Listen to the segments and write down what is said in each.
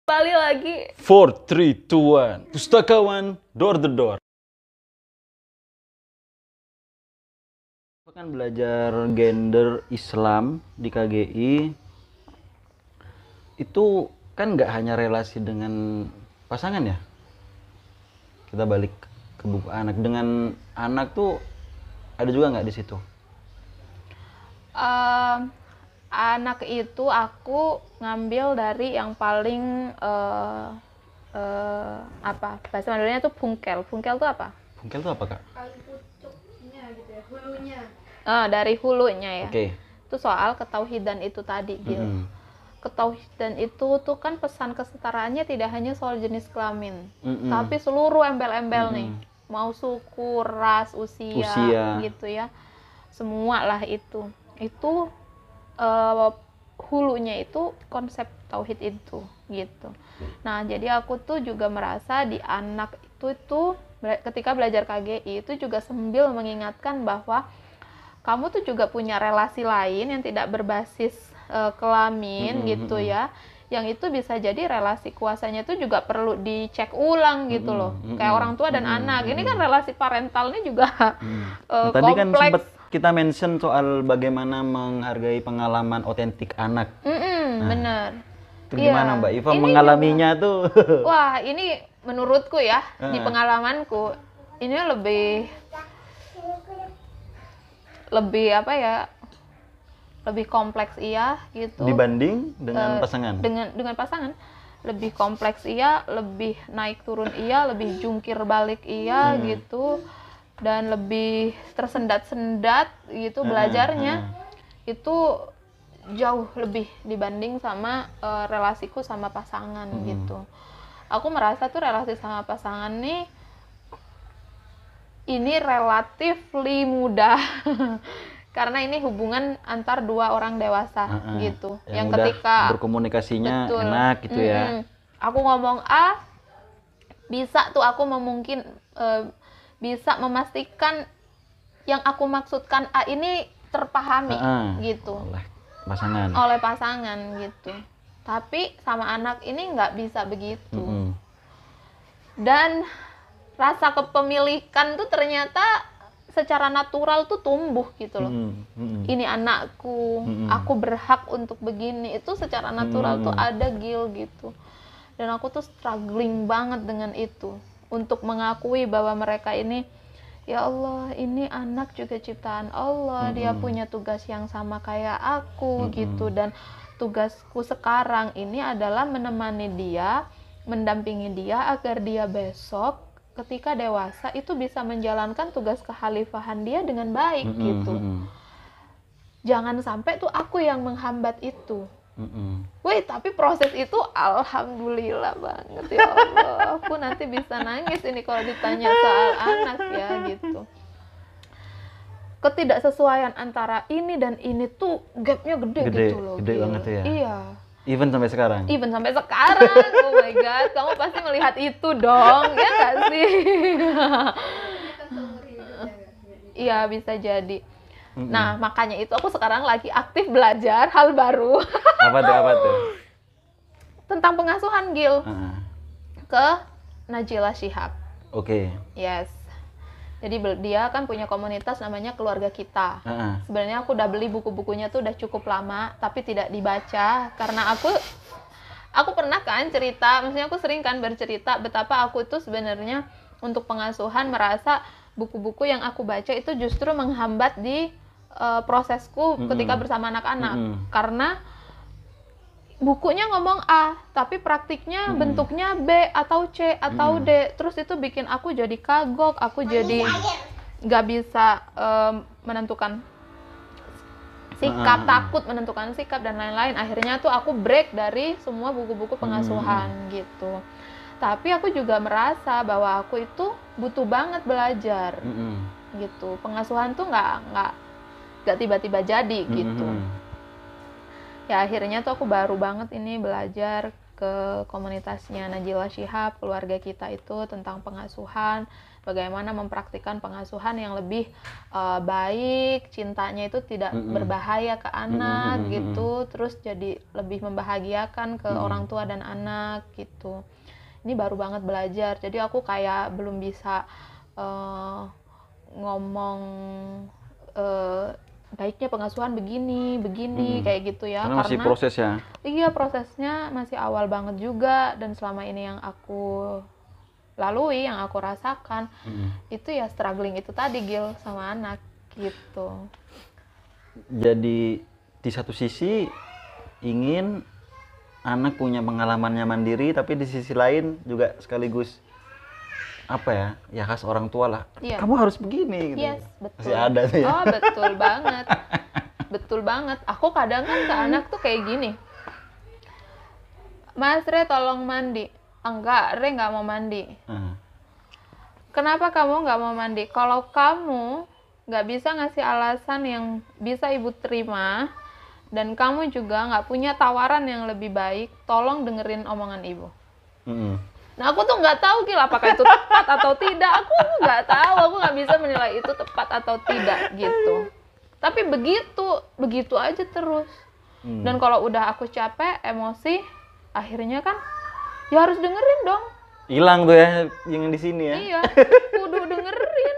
Kembali lagi. 4, 3, 2, 1. Pustakawan door the door. Kan belajar gender Islam di KGI itu kan nggak hanya relasi dengan pasangan ya. Kita balik ke buku anak, dengan anak tuh ada juga nggak di situ? Anak itu aku ngambil dari yang paling apa bahasa Maduranya tuh bungkel. Bungkel tuh apa? Bungkel tuh apa, Kak? Paling pucuknya gitu ya, hulunya. Dari hulunya ya. Oke. Itu soal ketauhidan itu tadi, Gil. Ketauhidan itu tuh kan pesan kesetaraannya tidak hanya soal jenis kelamin, tapi seluruh embel-embel nih, mau suku, ras, usia gitu ya, semua lah itu hulunya itu konsep tauhid itu gitu. Nah, jadi aku tuh juga merasa di anak itu ketika belajar KGI itu juga sambil mengingatkan bahwa kamu tuh juga punya relasi lain yang tidak berbasis kelamin gitu ya, yang itu bisa jadi relasi kuasanya itu juga perlu dicek ulang gitu loh, kayak orang tua dan anak. Ini kan relasi parentalnya juga Nah, tadi kan kompleks. sempat kita mention soal bagaimana menghargai pengalaman otentik anak. Bener. Itu gimana Mbak Iva Ini mengalaminya tuh? Wah, ini menurutku ya, di pengalamanku ini lebih apa ya? Lebih kompleks iya gitu. Dibanding dengan pasangan. Dengan pasangan lebih kompleks iya, lebih naik turun iya, lebih jungkir balik iya gitu. Dan lebih tersendat-sendat gitu belajarnya. Itu jauh lebih dibanding sama relasiku sama pasangan gitu. Aku merasa tuh relasi sama pasangan nih ini relatifly mudah karena ini hubungan antar dua orang dewasa gitu. Yang ketika berkomunikasinya betul, enak gitu ya. Aku ngomong A, bisa tuh aku bisa memastikan yang aku maksudkan A ini terpahami gitu oleh pasangan gitu. Tapi sama anak ini nggak bisa begitu. Dan rasa kepemilikan tuh ternyata secara natural tuh tumbuh gitu loh. Ini anakku, aku berhak untuk begini. Itu secara natural tuh ada, Gil, gitu. Dan aku tuh struggling banget dengan itu, untuk mengakui bahwa mereka ini, ya Allah, ini anak juga ciptaan Allah, dia punya tugas yang sama kayak aku gitu. Dan tugasku sekarang ini adalah menemani dia, mendampingi dia agar dia besok ketika dewasa itu bisa menjalankan tugas kekhalifahan dia dengan baik gitu. Jangan sampai tuh aku yang menghambat itu. Wih, tapi proses itu alhamdulillah banget ya Allah. Aku nanti bisa nangis ini kalau ditanya soal anak ya gitu. Ketidaksesuaian antara ini dan ini tuh gapnya gede gitu loh. Gede banget ya. Iya. Even sampai sekarang. Oh my god, kamu pasti melihat itu dong, ya nggak sih? Iya, bisa jadi. Nah, makanya itu aku sekarang lagi aktif belajar hal baru. Apa tuh? Tentang pengasuhan, Gil. Ke Najila Shihab. Oke. Yes. Jadi dia kan punya komunitas namanya Keluarga Kita. Sebenarnya aku udah beli buku-bukunya tuh udah cukup lama, tapi tidak dibaca karena aku pernah kan cerita, maksudnya aku sering kan bercerita betapa aku tuh sebenarnya untuk pengasuhan merasa buku-buku yang aku baca itu justru menghambat di prosesku ketika bersama anak-anak. Karena bukunya ngomong A, tapi praktiknya bentuknya B atau C atau D. Terus itu bikin aku jadi kagok, aku jadi nggak bisa menentukan sikap, takut menentukan sikap dan lain-lain. Akhirnya tuh aku break dari semua buku-buku pengasuhan gitu. Tapi aku juga merasa bahwa aku itu butuh banget belajar gitu. Pengasuhan tuh nggak tiba-tiba jadi gitu. Ya akhirnya tuh aku baru banget ini belajar ke komunitasnya Najila Shihab, keluarga kita itu, tentang pengasuhan, bagaimana mempraktikkan pengasuhan yang lebih baik, cintanya itu tidak berbahaya ke anak gitu, terus jadi lebih membahagiakan ke orang tua dan anak gitu. Ini baru banget belajar, jadi aku kayak belum bisa ngomong baiknya pengasuhan begini kayak gitu ya, karena masih proses ya. Iya, prosesnya masih awal banget juga, dan selama ini yang aku lalui, yang aku rasakan itu ya struggling itu tadi, Gil, sama anak gitu. Jadi di satu sisi ingin anak punya pengalamannya mandiri, tapi di sisi lain juga sekaligus apa ya khas orang tua lah. Iya. Kamu harus begini gitu. Yes, betul. Masih ada tuh ya. Oh, betul banget. Betul banget. Aku kadang kan ke anak tuh kayak gini. Mas Re, tolong mandi. Enggak, Re nggak mau mandi. Kenapa kamu nggak mau mandi? Kalau kamu nggak bisa ngasih alasan yang bisa ibu terima, dan kamu juga nggak punya tawaran yang lebih baik, tolong dengerin omongan ibu. Nah, aku tuh nggak tahu, Gil, apakah itu tepat atau tidak. Aku nggak tahu, aku nggak bisa menilai itu tepat atau tidak gitu. Tapi begitu aja terus. Dan kalau udah aku capek, emosi, akhirnya kan ya harus dengerin dong. Hilang tuh ya yang di sini ya. Iya, kudu dengerin,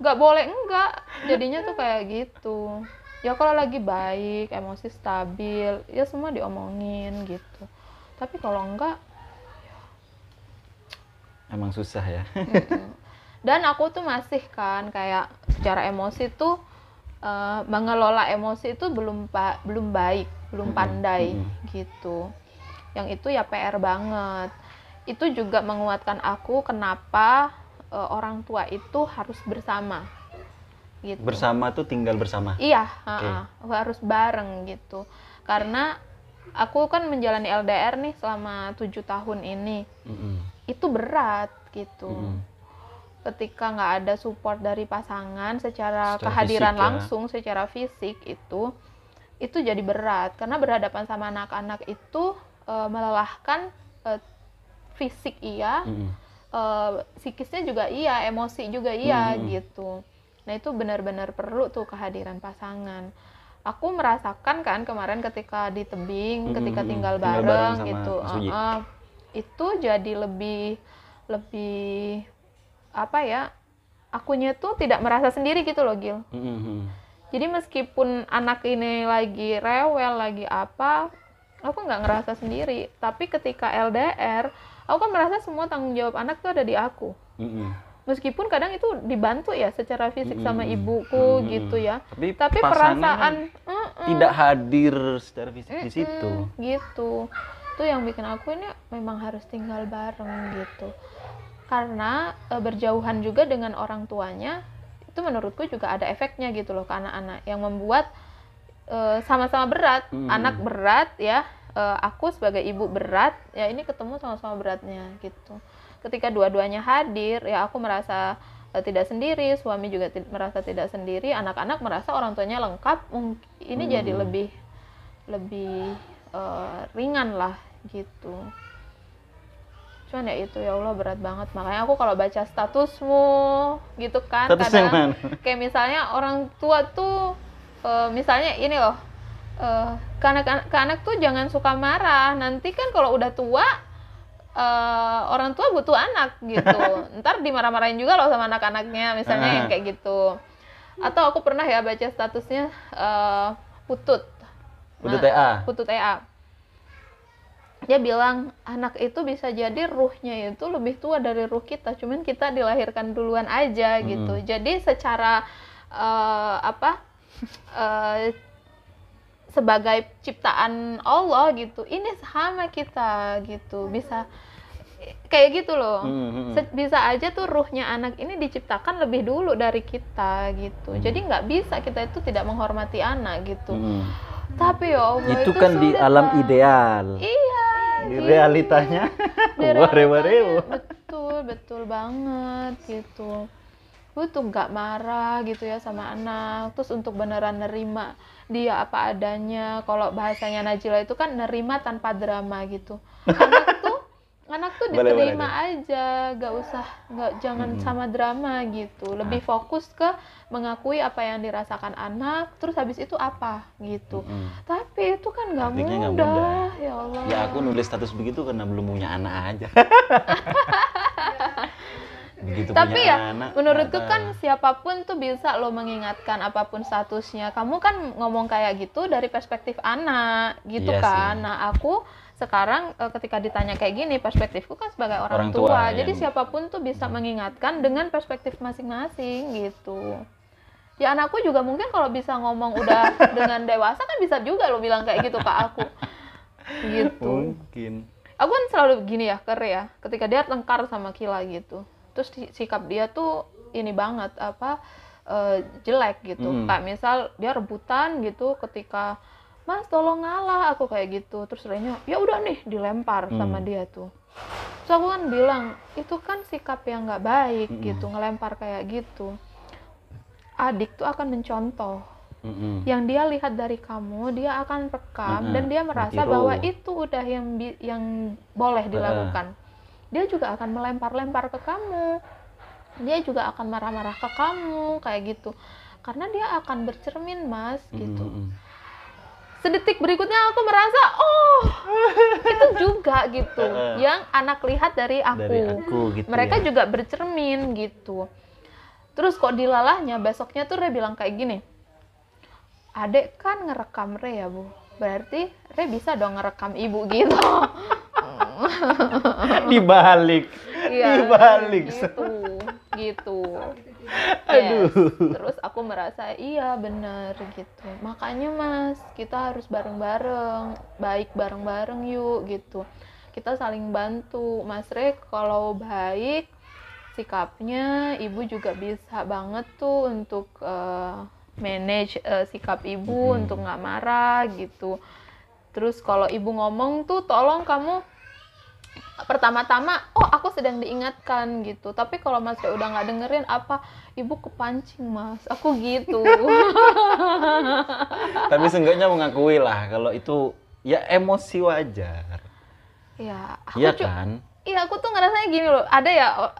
nggak boleh enggak. Jadinya tuh kayak gitu. Ya kalau lagi baik, emosi stabil, ya semua diomongin gitu. Tapi kalau enggak, emang susah ya. Dan aku tuh masih kan kayak secara emosi tuh mengelola emosi itu belum baik, belum pandai gitu. Yang itu ya PR banget. Itu juga menguatkan aku kenapa orang tua itu harus bersama. Gitu. Bersama tuh tinggal bersama? Iya, harus bareng gitu. Karena aku kan menjalani LDR nih selama 7 tahun ini. Itu berat gitu. Ketika nggak ada support dari pasangan secara kehadiran fisik, langsung, secara fisik itu jadi berat. Karena berhadapan sama anak-anak itu melelahkan, fisik iya, psikisnya juga iya, emosi juga iya gitu. Nah itu benar-benar perlu tuh kehadiran pasangan. Aku merasakan kan kemarin ketika di tebing, ketika tinggal bareng gitu, itu jadi lebih apa ya, akunya tuh tidak merasa sendiri gitu loh, Gil. Jadi meskipun anak ini lagi rewel, lagi apa, aku nggak ngerasa sendiri. Tapi ketika LDR, aku kan merasa semua tanggung jawab anak tuh ada di aku. Meskipun kadang itu dibantu ya secara fisik sama ibuku gitu ya. Tapi perasaan tidak hadir secara fisik di situ. Gitu. Itu yang bikin aku ini memang harus tinggal bareng gitu. Karena berjauhan juga dengan orang tuanya, itu menurutku juga ada efeknya gitu loh ke anak-anak, yang membuat sama-sama berat. Anak berat ya, aku sebagai ibu berat, ya ini ketemu sama-sama beratnya gitu. Ketika dua-duanya hadir, ya aku merasa tidak sendiri, suami juga merasa tidak sendiri, anak-anak merasa orang tuanya lengkap. Ini jadi lebih ringan lah gitu. Cuman ya itu, ya Allah berat banget. Makanya aku kalau baca statusmu gitu kan, kadang kayak misalnya orang tua tuh misalnya ini loh, ke anak tuh jangan suka marah. Nanti kan kalau udah tua, orang tua butuh anak gitu. Ntar dimarah-marahin juga loh sama anak-anaknya, misalnya yang kayak gitu. Atau aku pernah ya baca statusnya Putut TA. Dia bilang anak itu bisa jadi ruhnya itu lebih tua dari ruh kita, cuman kita dilahirkan duluan aja gitu. Jadi secara sebagai ciptaan Allah gitu, ini sama kita gitu, bisa kayak gitu loh. Bisa aja tuh ruhnya anak ini diciptakan lebih dulu dari kita gitu. Jadi nggak bisa kita itu tidak menghormati anak gitu. Tapi ya Allah, itu kan di alam ideal. Iya. Di realitanya, betul banget gitu. gue tuh nggak marah gitu ya sama anak, terus untuk beneran nerima dia apa adanya. Kalau bahasanya Najila itu kan nerima tanpa drama gitu. Anak tuh diterima aja, jangan sama drama gitu. Lebih fokus ke mengakui apa yang dirasakan anak, terus habis itu apa gitu. Tapi itu kan nggak mudah. Ya Allah. Ya aku nulis status begitu karena belum punya anak aja. Begitu tapi punya ya anak, menurutku kan siapapun tuh bisa lo mengingatkan apapun statusnya. Kamu kan ngomong kayak gitu dari perspektif anak gitu kan. Sih. Nah aku sekarang ketika ditanya kayak gini, perspektifku kan sebagai orang tua. Jadi siapapun tuh bisa mengingatkan dengan perspektif masing-masing gitu. Ya anakku juga mungkin kalau bisa ngomong udah dengan dewasa kan bisa juga lo bilang kayak gitu ke aku gitu. Mungkin aku kan selalu gini ya, ya ketika dia tengkar sama Kila gitu, terus sikap dia tuh ini banget jelek gitu. Kayak misal dia rebutan gitu, ketika Mas tolong ngalah, aku kayak gitu, terus Renya ya udah nih dilempar sama dia tuh. Terus aku kan bilang itu kan sikap yang nggak baik gitu, ngelempar kayak gitu. Adik tuh akan mencontoh yang dia lihat dari kamu, dia akan rekam dan dia merasa bahwa itu udah yang boleh dilakukan. Dia juga akan melempar-lempar ke kamu, dia juga akan marah-marah ke kamu kayak gitu, karena dia akan bercermin Mas gitu. Sedetik berikutnya aku merasa itu juga gitu yang anak lihat dari aku gitu. Mereka juga bercermin gitu. Terus kok dilalahnya besoknya tuh Re bilang kayak gini, adek kan ngerekam Re ya Bu, berarti Re bisa dong ngerekam ibu gitu. Dibalik gitu. Aduh. Terus aku merasa iya bener gitu. Makanya Mas, kita harus bareng-bareng, baik bareng-bareng yuk gitu. Kita saling bantu. Mas Re kalau baik sikapnya, ibu juga bisa banget tuh untuk manage sikap ibu untuk nggak marah gitu. Terus kalau ibu ngomong tuh tolong kamu pertama-tama aku sedang diingatkan gitu, tapi kalau Mas udah nggak dengerin ibu kepancing Mas, aku gitu. Tapi seenggaknya mengakui lah kalau itu ya emosi wajar ya. Iya kan? Iya, aku tuh ngerasanya gini loh,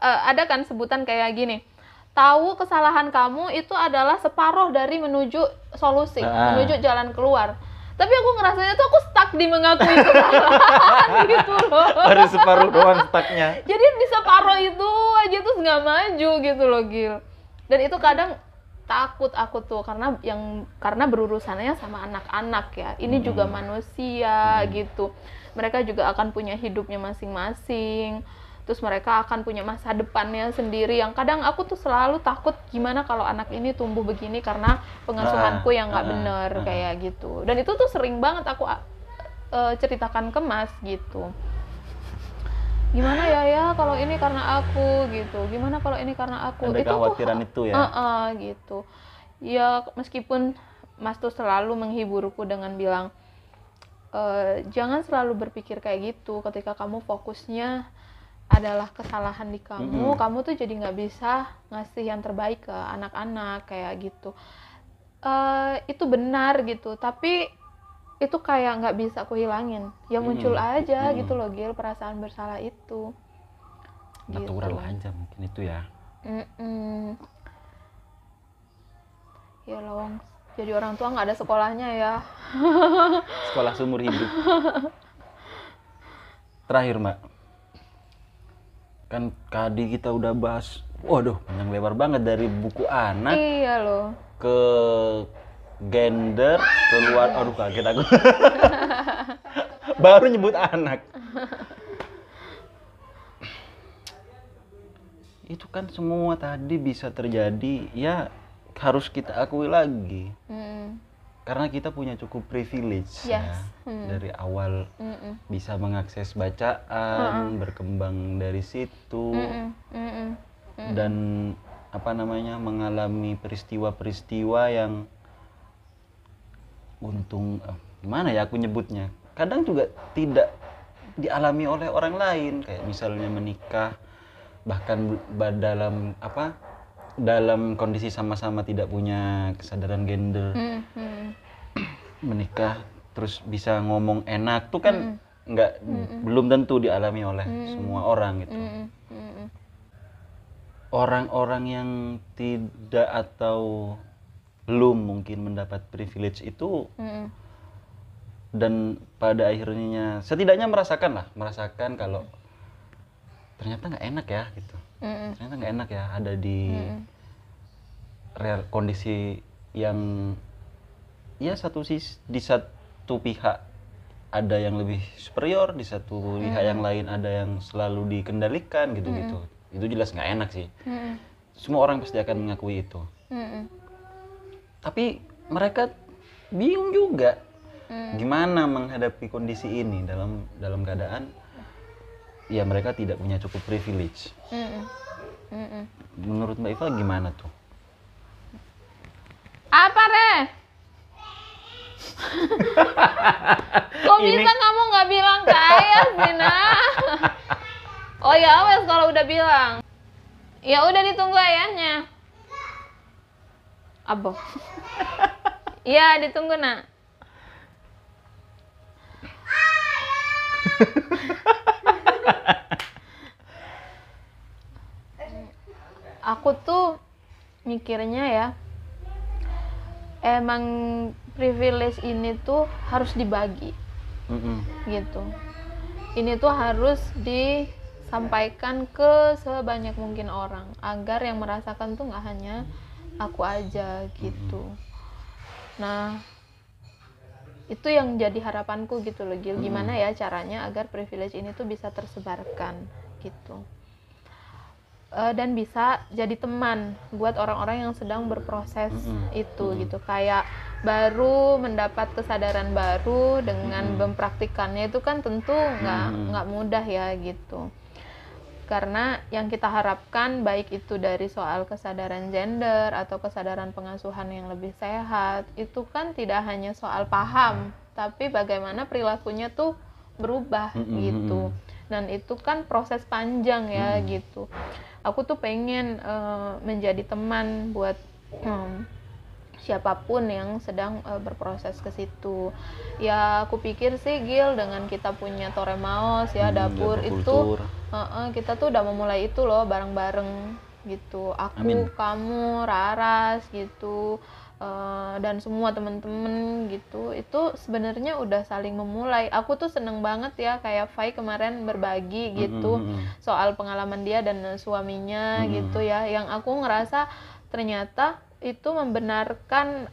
ada kan sebutan kayak gini, tahu kesalahan kamu itu adalah separuh dari menuju solusi, menuju jalan keluar. Tapi aku ngerasanya tuh aku stuck di mengakui kesalahan gitu loh. Baru separuh doang stucknya. Jadi di separuh itu aja tuh nggak maju gitu loh Gil. Dan itu kadang takut aku tuh karena berurusannya sama anak-anak ya. Ini juga manusia gitu. Mereka juga akan punya hidupnya masing-masing. Terus mereka akan punya masa depannya sendiri, yang kadang aku tuh selalu takut gimana kalau anak ini tumbuh begini karena pengasuhanku yang nggak bener kayak gitu. Dan itu tuh sering banget aku ceritakan ke Mas gitu. Gimana ya kalau ini karena aku gitu, gimana kalau ini karena aku. Ada kekhawatiran itu ya? Gitu. Ya meskipun Mas tuh selalu menghiburku dengan bilang, jangan selalu berpikir kayak gitu, ketika kamu fokusnya adalah kesalahan di kamu, kamu tuh jadi nggak bisa ngasih yang terbaik ke anak-anak kayak gitu. Itu benar gitu, tapi itu kayak nggak bisa aku hilangin. Ya muncul aja gitu loh Gil, perasaan bersalah itu. Natural aja mungkin itu ya. Ya Lawang, jadi orang tua nggak ada sekolahnya ya. Sekolah seumur hidup. Terakhir Mbak, kan tadi kita udah bahas, waduh panjang lebar banget, dari buku anak, iya loh, ke gender, keluar, aduh kaget aku. Baru nyebut anak. Itu kan semua tadi bisa terjadi, ya harus kita akui lagi. Karena kita punya cukup privilege ya, dari awal bisa mengakses bacaan, berkembang dari situ, dan mengalami peristiwa-peristiwa yang gimana ya aku nyebutnya, kadang juga tidak dialami oleh orang lain, kayak misalnya menikah, bahkan dalam dalam kondisi sama-sama tidak punya kesadaran gender, menikah terus bisa ngomong enak tuh kan belum tentu dialami oleh semua orang gitu. Orang-orang yang tidak atau belum mungkin mendapat privilege itu dan pada akhirnya setidaknya merasakan kalau ternyata nggak enak ya gitu. Ternyata nggak enak ya ada di kondisi yang ya di satu pihak ada yang lebih superior, di satu pihak yang lain ada yang selalu dikendalikan gitu-gitu. Itu jelas nggak enak sih. Semua orang pasti akan mengakui itu. Tapi mereka bingung juga gimana menghadapi kondisi ini dalam keadaan ya mereka tidak punya cukup privilege. Menurut Mbak Iva gimana tuh? Apa Re? Kok bisa kamu nggak bilang ke ayah sih nah? Oh ya wes kalau udah bilang. Ya udah ditunggu ayahnya. Abo. Iya ditunggu nak. Aku tuh mikirnya ya, emang privilege ini tuh harus dibagi, gitu. Ini tuh harus disampaikan ke sebanyak mungkin orang, agar yang merasakan tuh nggak hanya aku aja, gitu. Nah, itu yang jadi harapanku gitu loh, Gil. Gimana ya caranya agar privilege ini tuh bisa tersebarkan, gitu. Dan bisa jadi teman buat orang-orang yang sedang berproses itu gitu, kayak baru mendapat kesadaran baru dengan mempraktikannya itu kan tentu nggak mudah ya gitu, karena yang kita harapkan baik itu dari soal kesadaran gender atau kesadaran pengasuhan yang lebih sehat itu kan tidak hanya soal paham tapi bagaimana perilakunya tuh berubah gitu, dan itu kan proses panjang ya gitu. Aku tuh pengen menjadi teman buat siapapun yang sedang berproses ke situ. Ya aku pikir sih Gil, dengan kita punya Toremaos ya dapur itu kita tuh udah memulai itu loh bareng-bareng gitu. Aku, Amin. Kamu, Raras gitu. Dan semua temen-temen gitu, itu sebenarnya udah saling memulai. Aku tuh seneng banget ya kayak Fai kemarin berbagi gitu soal pengalaman dia dan suaminya gitu ya, yang aku ngerasa ternyata itu membenarkan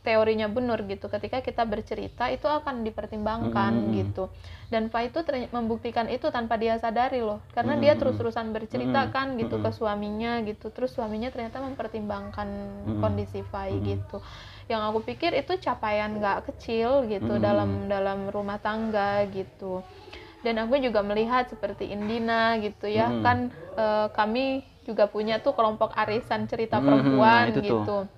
teorinya Bunur gitu, ketika kita bercerita itu akan dipertimbangkan gitu. Dan Fai itu membuktikan itu tanpa dia sadari loh, karena dia terus-terusan bercerita kan gitu ke suaminya gitu, terus suaminya ternyata mempertimbangkan kondisi Fai gitu. Yang aku pikir itu capaian nggak kecil gitu dalam rumah tangga gitu. Dan aku juga melihat seperti Indina gitu ya, kan kami juga punya tuh kelompok arisan cerita perempuan gitu.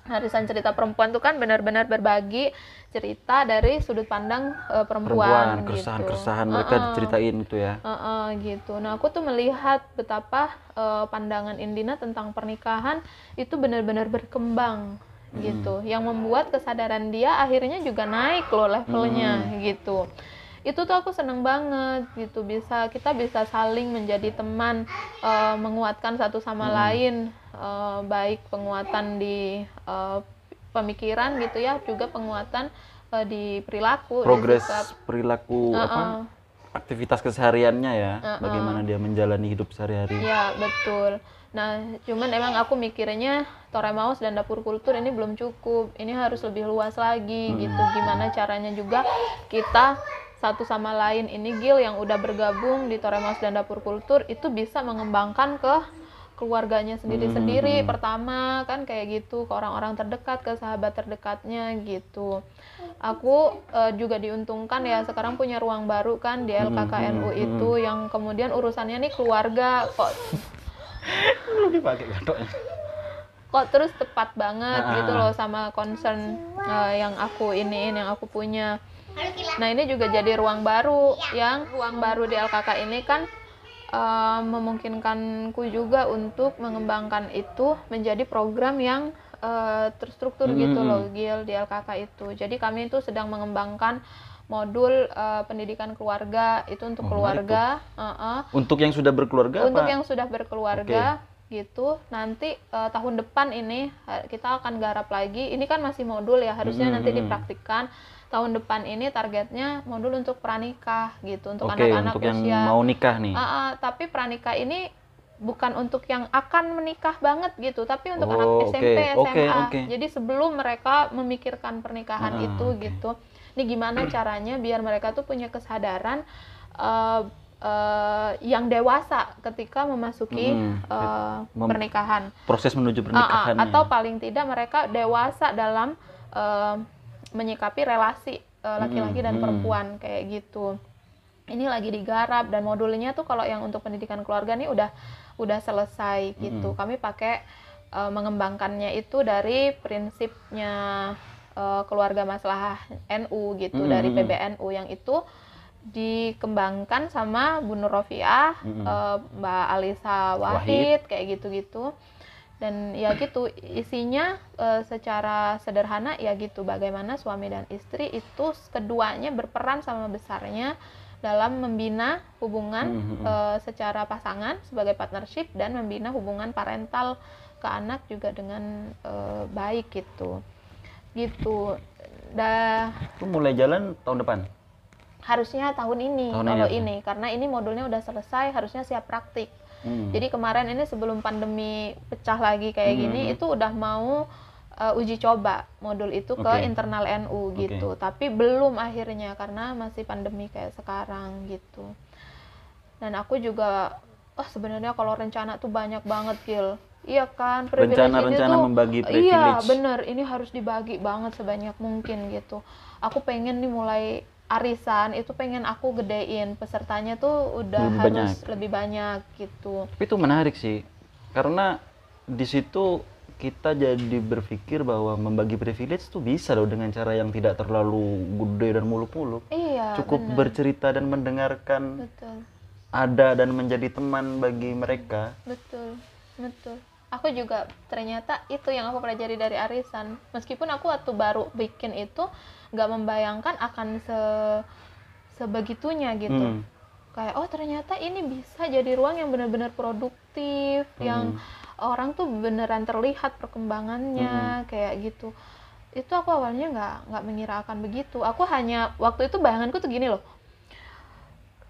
Arisan cerita perempuan tuh kan benar-benar berbagi cerita dari sudut pandang perempuan keresahan-keresahan mereka diceritain itu ya. Gitu. Nah, aku tuh melihat betapa pandangan Indina tentang pernikahan itu benar-benar berkembang gitu. Yang membuat kesadaran dia akhirnya juga naik loh levelnya gitu. Itu tuh aku seneng banget gitu, kita bisa saling menjadi teman, menguatkan satu sama lain, baik penguatan di pemikiran gitu ya, juga penguatan di perilaku, progres perilaku aktivitas kesehariannya ya, bagaimana dia menjalani hidup sehari-hari. Ya betul. Nah cuman emang aku mikirnya Toremaos dan Dapur Kultur ini belum cukup, ini harus lebih luas lagi gitu. Gimana caranya juga kita satu sama lain ini Gil yang udah bergabung di Toremaos dan Dapur Kultur itu bisa mengembangkan ke keluarganya sendiri-sendiri pertama kan kayak gitu, ke orang-orang terdekat, ke sahabat terdekatnya gitu. Aku juga diuntungkan ya sekarang punya ruang baru kan di LKKNU itu yang kemudian urusannya nih keluarga kok kok terus tepat banget gitu loh sama concern yang aku punya. Nah ini juga jadi ruang baru di LKK ini kan memungkinkanku juga untuk mengembangkan itu menjadi program yang terstruktur gitu loh, Gil, di LKK itu. Jadi kami itu sedang mengembangkan modul pendidikan keluarga itu untuk keluarga. Untuk yang sudah berkeluarga? Untuk yang sudah berkeluarga, gitu. Nanti tahun depan ini kita akan garap lagi. Ini kan masih modul ya, harusnya nanti dipraktikkan. Tahun depan ini targetnya modul untuk pranikah gitu, untuk anak-anak untuk usia yang mau nikah nih. Tapi pranikah ini bukan untuk yang akan menikah banget gitu, tapi untuk anak SMP, SMA. Jadi sebelum mereka memikirkan pernikahan itu gitu. Ini gimana caranya biar mereka tuh punya kesadaran yang dewasa ketika memasuki pernikahan. Proses menuju pernikahan. Atau paling tidak mereka dewasa dalam menyikapi relasi laki-laki dan perempuan kayak gitu. Ini lagi digarap dan modulnya tuh kalau yang untuk pendidikan keluarga nih udah selesai gitu. Kami pakai mengembangkannya itu dari prinsipnya keluarga maslahah NU gitu, dari PBNU yang itu dikembangkan sama Bu Nur Rofiah, Mbak Alisa Wahid kayak gitu-gitu. Dan ya gitu, isinya secara sederhana ya gitu, bagaimana suami dan istri itu keduanya berperan sama besarnya dalam membina hubungan secara pasangan sebagai partnership dan membina hubungan parental ke anak juga dengan baik gitu. Gitu. Itu mulai jalan tahun depan? Harusnya tahun ini ini karena ini modulnya udah selesai, harusnya siap praktik. Jadi kemarin ini sebelum pandemi pecah lagi kayak gini, itu udah mau uji coba modul itu ke internal NU gitu. Tapi belum akhirnya karena masih pandemi kayak sekarang gitu. Dan aku juga, sebenarnya kalau rencana tuh banyak banget, Gil. Iya kan, rencana membagi privilege. Iya bener, ini harus dibagi banget sebanyak mungkin gitu. Aku pengen nih mulai arisan itu pengen aku gedein, pesertanya tuh udah lebih banyak gitu. Tapi itu menarik sih, karena di situ kita jadi berpikir bahwa membagi privilege tuh bisa loh dengan cara yang tidak terlalu gede dan muluk-muluk. Iya, cukup bercerita dan mendengarkan. Betul. Ada dan menjadi teman bagi mereka. Betul. Aku juga ternyata itu yang aku pelajari dari arisan. Meskipun aku waktu baru bikin itu nggak membayangkan akan sebegitunya gitu. Kayak ternyata ini bisa jadi ruang yang benar-benar produktif, yang orang tuh beneran terlihat perkembangannya kayak gitu. Itu aku awalnya nggak mengira akan begitu. Aku hanya waktu itu bayanganku tuh gini loh.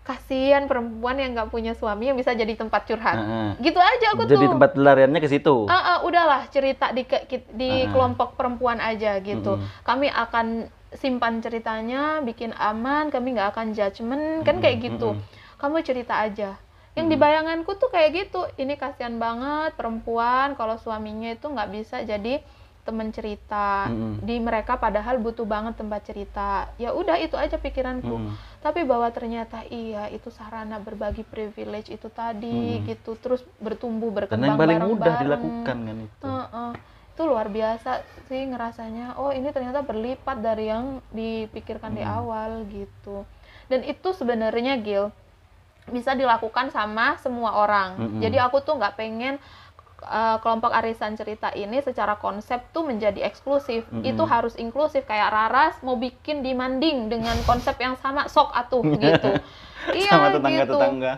Kasihan perempuan yang nggak punya suami yang bisa jadi tempat curhat. Gitu aja aku tuh. Jadi tempat pelariannya ke situ. Udahlah cerita di kelompok perempuan aja gitu. Kami akan simpan ceritanya, bikin aman, kami nggak akan judgement, kan kayak gitu. Kamu cerita aja. Yang di bayanganku tuh kayak gitu. Ini kasihan banget perempuan kalau suaminya itu nggak bisa jadi teman cerita. Di mereka padahal butuh banget tempat cerita. Ya udah itu aja pikiranku. Tapi bahwa ternyata iya itu sarana berbagi privilege itu tadi gitu. Terus bertumbuh berkembang bareng-bareng. Dan yang paling mudah dilakukan kan itu. Itu luar biasa sih ngerasanya. Ini ternyata berlipat dari yang dipikirkan di awal gitu. Dan itu sebenarnya, Gil, bisa dilakukan sama semua orang. Jadi aku tuh nggak pengen kelompok arisan cerita ini secara konsep tuh menjadi eksklusif. Itu harus inklusif. Kayak Raras mau bikin di Manding dengan konsep yang sama, sok atuh gitu. Iya, sama tetangga-tetangga.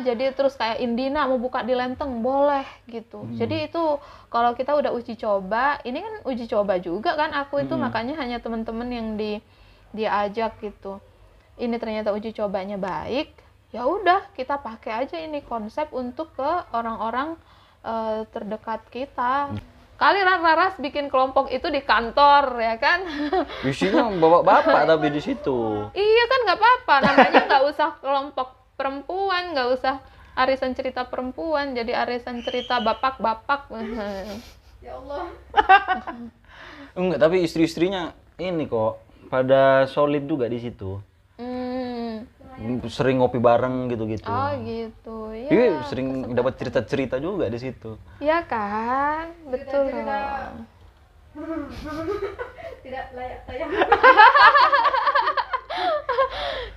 Jadi terus kayak Indina mau buka di Lenteng, boleh gitu. Jadi itu kalau kita udah uji coba, ini kan uji coba juga kan aku itu, makanya hanya teman-teman yang diajak gitu. Ini ternyata uji cobanya baik, ya udah kita pakai aja ini konsep untuk ke orang-orang terdekat kita. Kali Raras bikin kelompok itu di kantor ya kan? Isinya bapak-bapak tapi di situ. Iya kan nggak apa-apa, namanya nggak usah kelompok perempuan, nggak usah arisan cerita perempuan, jadi arisan cerita bapak-bapak. Ya Allah. Enggak, tapi istri-istrinya ini kok pada solid juga di situ. Sering ngopi bareng gitu-gitu. Oh gitu. Ya. Iya, sering dapat cerita-cerita juga di situ. Iya kan, betul loh. Tidak layak tayang.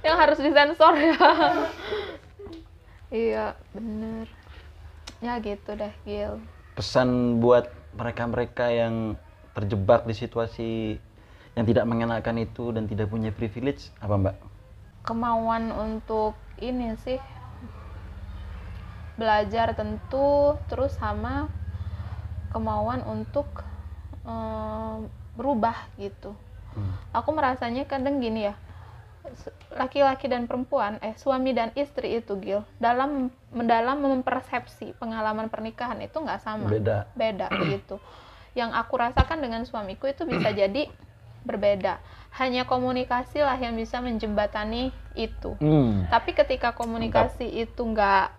Yang harus disensor ya. Iya, bener. Ya gitu deh, Gil. Pesan buat mereka-mereka yang terjebak di situasi yang tidak mengenakan itu dan tidak punya privilege, apa Mbak? Kemauan untuk ini sih, belajar tentu, terus sama kemauan untuk berubah gitu. Aku merasanya kadang gini ya, laki-laki dan perempuan, suami dan istri itu, Gil, dalam mempersepsi pengalaman pernikahan itu nggak sama, beda gitu. Yang aku rasakan dengan suamiku itu bisa jadi berbeda. Hanya komunikasi lah yang bisa menjembatani itu. Tapi ketika komunikasi itu nggak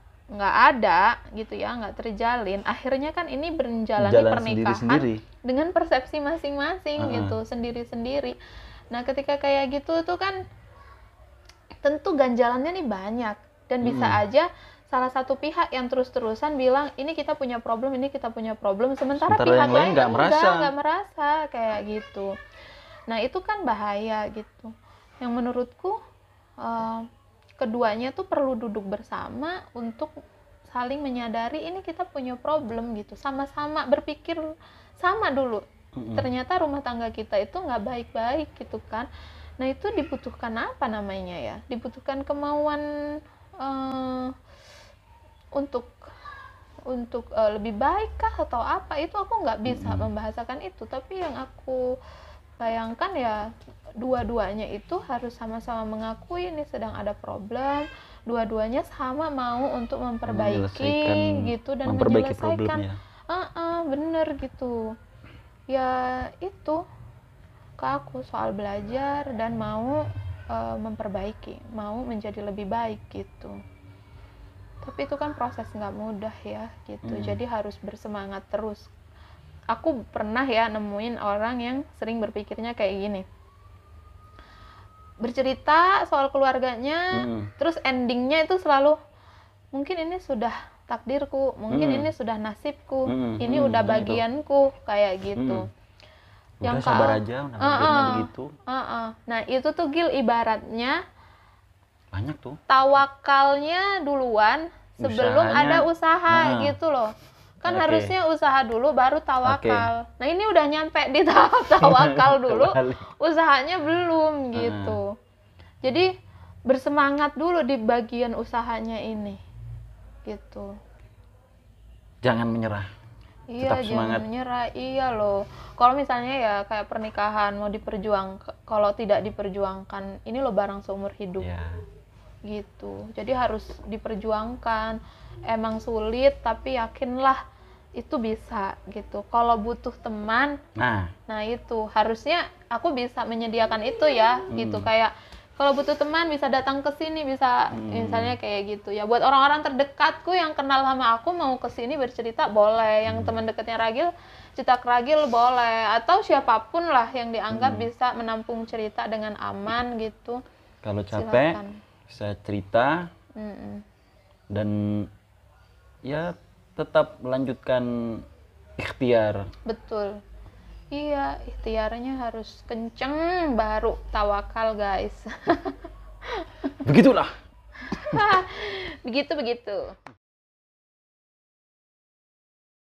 ada gitu ya, nggak terjalin, akhirnya kan ini berjalani pernikahan sendiri-sendiri dengan persepsi masing-masing gitu, sendiri-sendiri. Nah ketika kayak gitu tuh kan tentu ganjalannya nih banyak, dan bisa aja salah satu pihak yang terus-terusan bilang ini kita punya problem, sementara pihak lain nggak merasa kayak gitu. Nah itu kan bahaya gitu. Yang menurutku keduanya tuh perlu duduk bersama untuk saling menyadari ini kita punya problem gitu, sama-sama berpikir sama dulu. Ternyata rumah tangga kita itu nggak baik-baik gitu kan. Nah itu dibutuhkan apa namanya ya, dibutuhkan kemauan untuk lebih baik kah atau apa, itu aku nggak bisa membahasakan itu. Tapi yang aku bayangkan ya dua-duanya itu harus sama-sama mengakui ini sedang ada problem, dua-duanya sama mau untuk memperbaiki gitu dan menyelesaikan. Bener gitu ya, itu ke aku soal belajar dan mau memperbaiki, mau menjadi lebih baik gitu. Tapi itu kan proses nggak mudah ya gitu. Jadi harus bersemangat terus. Aku pernah ya nemuin orang yang sering berpikirnya kayak gini, bercerita soal keluarganya, terus endingnya itu selalu mungkin ini sudah takdirku, mungkin ini sudah nasibku, ini udah bagianku, kayak gitu. Yang sabar aja, udah begitu. Nah itu tuh Gil ibaratnya banyak tuh tawakalnya duluan sebelum ada usaha gitu loh. Kan harusnya usaha dulu baru tawakal. Nah ini udah nyampe di tahap tawakal dulu, usahanya belum gitu. Jadi bersemangat dulu di bagian usahanya ini gitu. Jangan menyerah. Iya, jangan menyerah. Iya loh. Kalau misalnya ya kayak pernikahan mau diperjuangkan, kalau tidak diperjuangkan, ini loh barang seumur hidup. Gitu. Jadi harus diperjuangkan. Emang sulit tapi yakinlah itu bisa gitu. Kalau butuh teman, nah itu harusnya aku bisa menyediakan itu ya gitu. Kayak kalau butuh teman bisa datang ke sini, bisa misalnya kayak gitu ya. Buat orang-orang terdekatku yang kenal sama aku mau ke sini bercerita boleh. Yang teman dekatnya Ragil, cerita ke Ragil boleh. Atau siapapun lah yang dianggap bisa menampung cerita dengan aman gitu. Kalau capek bisa cerita dan ya tetap melanjutkan ikhtiar. Betul. Iya, ikhtiarnya harus kenceng baru tawakal, guys. Begitulah. Begitu.